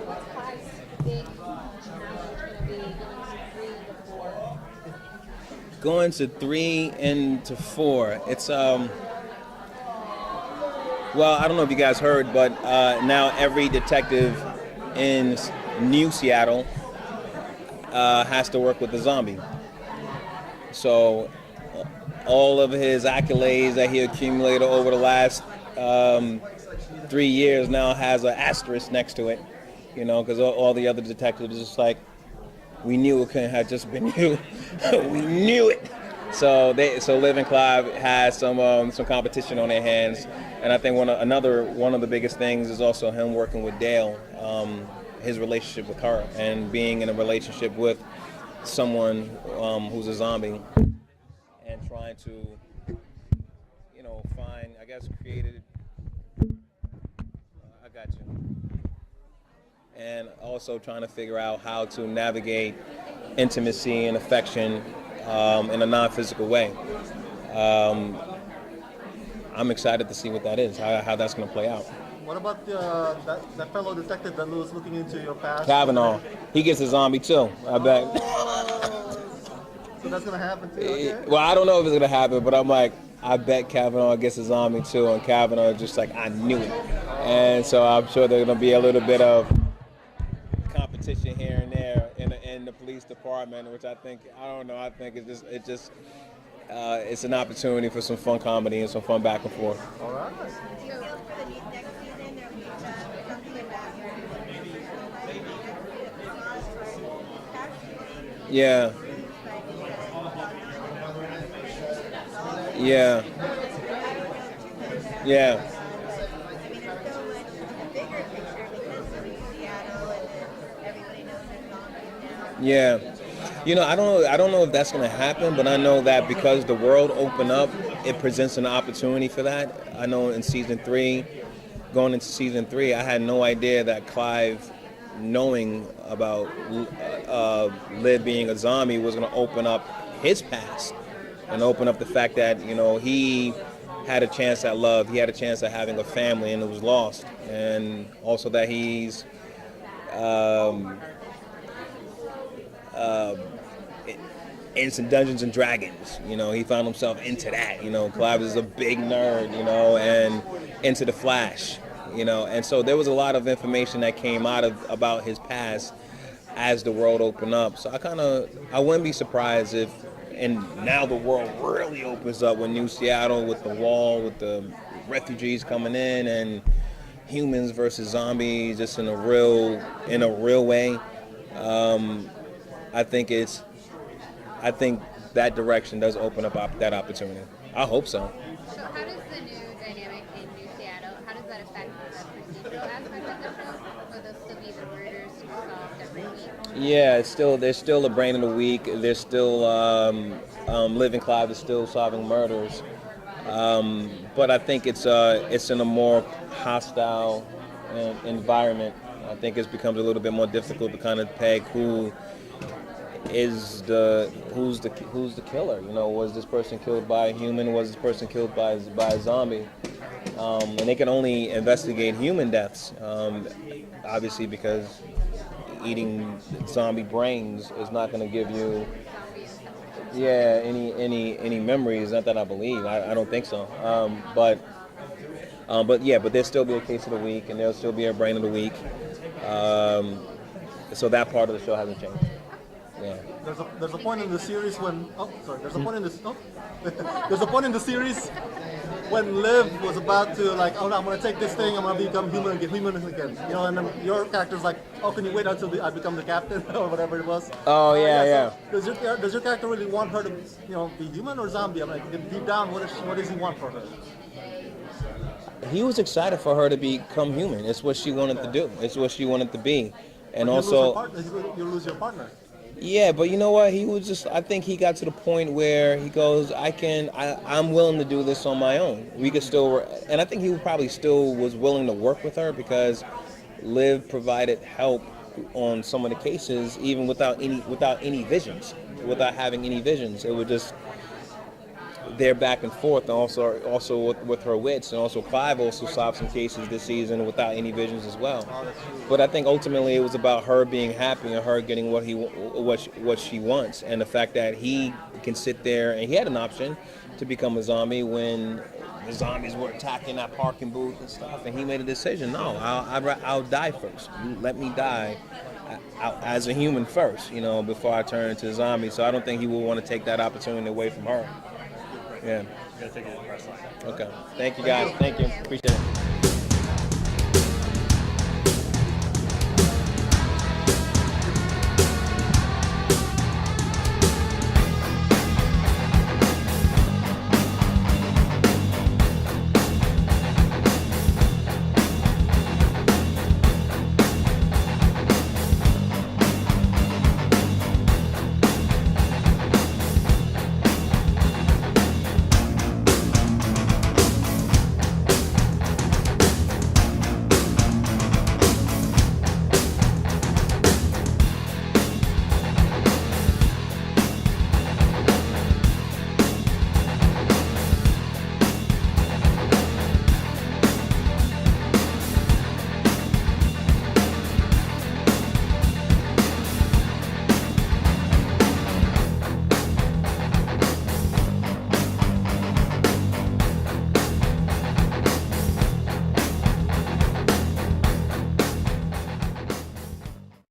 what's Clive's big challenge going to be going to 3 to 4? Going to 3 and to 4. It's well, I don't know if you guys heard, but now every detective in New Seattle has to work with the zombie. So all of his accolades that he accumulated over the last 3 years now has an asterisk next to it, you know, because all the other detectives are just like, we knew it couldn't have just been you. We knew it. So Liv and Clive has some competition on their hands, and I think one of the biggest things is also him working with Dale, his relationship with her, and being in a relationship with someone who's a zombie, and trying to, you know, find, I guess, created. I got you. And also trying to figure out how to navigate intimacy and affection in a non-physical way. I'm excited to see what that is, how that's going to play out. What about that fellow detective that was looking into your past? Kavanaugh, he gets a zombie too, I bet. So that's going to happen too? Okay. Well, I don't know if it's going to happen, but I'm like, I bet Kavanaugh gets a zombie too, and Kavanaugh is just like, I knew it. And so I'm sure there's going to be a little bit of competition here and there in the police department, which I think it's an opportunity for some fun comedy and some fun back and forth. All right. Yeah. Yeah. Yeah. Yeah. You know, I don't know if that's going to happen, but I know that because the world opened up, it presents an opportunity for that. I know in going into season 3, I had no idea that Clive, knowing about Liv being a zombie, was going to open up his past and open up the fact that, you know, he had a chance at love, he had a chance at having a family, and it was lost, and also that he's in some Dungeons and Dragons, you know, he found himself into that, you know. Clive is a big nerd, you know, and into the Flash, you know, and so there was a lot of information that came out about his past as the world opened up. So I wouldn't be surprised if, and now the world really opens up with New Seattle, with the wall, with the refugees coming in, and humans versus zombies, just in a real way. I think that direction does open up that opportunity. I hope so. So how does the new dynamic in New Seattle, how does that affect the procedural aspect of the show? Will there still be the murders solved every week? Yeah, there's still a brain of the week. There's still Liv and Clive is still solving murders, but I think it's in a more hostile environment. I think it becomes a little bit more difficult to kind of peg who's the killer. You know, was this person killed by a human? Was this person killed by a zombie? And they can only investigate human deaths, obviously, because eating zombie brains is not going to give you any memories. Not that I believe. I don't think so. But there'll still be a case of the week, and there'll still be a brain of the week. So that part of the show hasn't changed. Yeah. There's a point in the series when there's a point in the series when Liv was about to I'm going to take this thing, I'm going to become human and get human again. You know, and then your character's like, oh, can you wait until I become the captain or whatever it was? Oh yeah. So does your character really want her to, you know, be human or zombie? I'm like, deep down, what does he want for her? He was excited for her to become human. It's what she wanted to do. It's what she wanted to be, and also you lose your partner. Yeah, but you know what? I think he got to the point where he goes, I'm willing to do this on my own. We could still, and I think he probably still was willing to work with her because Liv provided help on some of the cases, even without any visions, without having any visions. It was just, their back and forth, and also with her wits, and also Clive also solved some cases this season without any visions as well. But I think ultimately it was about her being happy and her getting what she wants, and the fact that he can sit there and he had an option to become a zombie when the zombies were attacking that parking booth and stuff, and he made a decision. No, I'll die first. Let me die as a human first, before I turn into a zombie. So I don't think he would want to take that opportunity away from her. Yeah. Gotta take it in wrestling. Okay. Thank you guys. Thank you. Appreciate it.